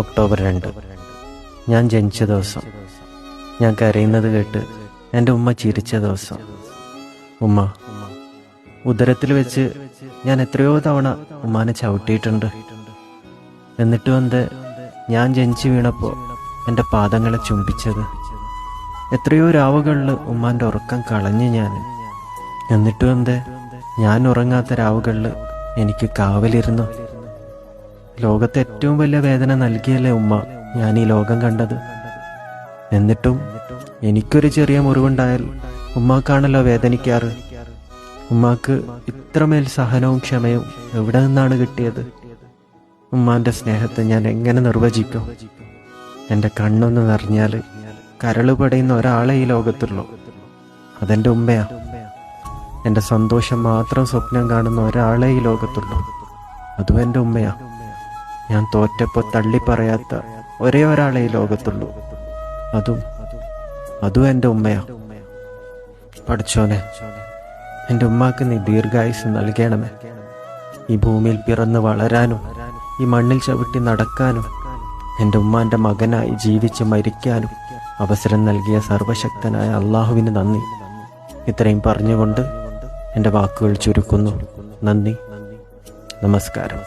October 2 ഞാൻ ജനിച്ച ദിവസം. ഞാൻ കരയുന്നത് കേട്ട് എൻ്റെ ഉമ്മ ചിരിച്ച ദിവസം. ഉമ്മ ഉദരത്തിൽ വെച്ച് ഞാൻ എത്രയോ തവണ ഉമ്മാനെ ചവിട്ടിയിട്ടുണ്ട്. എന്നിട്ടും എന്ത് ഞാൻ ജനിച്ചു വീണപ്പോൾ എൻ്റെ പാദങ്ങളെ ചുംബിച്ചത്. എത്രയോ രാവുകളിൽ ഉമ്മാൻ്റെ ഉറക്കം കളഞ്ഞ് ഞാൻ. എന്നിട്ടും എന്ത് ഞാൻ ഉറങ്ങാത്ത രാവുകളിൽ എനിക്ക് കാവലിരുന്നു. ലോകത്തെ ഏറ്റവും വലിയ വേദന നൽകിയല്ലേ ഉമ്മ ഞാൻ ഈ ലോകം കണ്ടത്. എന്നിട്ടും എനിക്കൊരു ചെറിയ മുറിവുണ്ടായാൽ ഉമ്മാക്കാണല്ലോ വേദനിക്കാറ്. ഉമ്മാക്ക് ഇത്രമേൽ സഹനവും ക്ഷമയും എവിടെ നിന്നാണ് കിട്ടിയത്? ഉമ്മാൻ്റെ സ്നേഹത്തെ ഞാൻ എങ്ങനെ നിർവചിക്കും? എൻ്റെ കണ്ണൊന്ന് നിറഞ്ഞാൽ കരള് പടയുന്ന ഒരാളെ ഈ ലോകത്തുള്ളൂ, അതെൻ്റെ ഉമ്മയാ. എൻ്റെ സന്തോഷം മാത്രം സ്വപ്നം കാണുന്ന ഒരാളെ ഈ ലോകത്തുള്ളൂ, അതും എൻ്റെ ഉമ്മയാ. ഞാൻ തോറ്റപ്പോൾ തള്ളിപ്പറയാത്ത ഒരേ ഒരാളെ ഈ ലോകത്തുള്ളൂ, അതും എൻ്റെ ഉമ്മയാ. പഠിച്ചോനെ, എൻ്റെ ഉമ്മാക്ക് നീ ദീർഘായുസ് നൽകണമേ. ഈ ഭൂമിയിൽ പിറന്ന് വളരാനും ഈ മണ്ണിൽ ചവിട്ടി നടക്കാനും എൻ്റെ ഉമ്മാൻ്റെ മകനായി ജീവിച്ച് മരിക്കാനും അവസരം നൽകിയ സർവശക്തനായ അള്ളാഹുവിന് നന്ദി. ഇത്രയും പറഞ്ഞുകൊണ്ട് എൻ്റെ വാക്കുകൾ ചുരുക്കുന്നു. നന്ദി, നമസ്കാരം.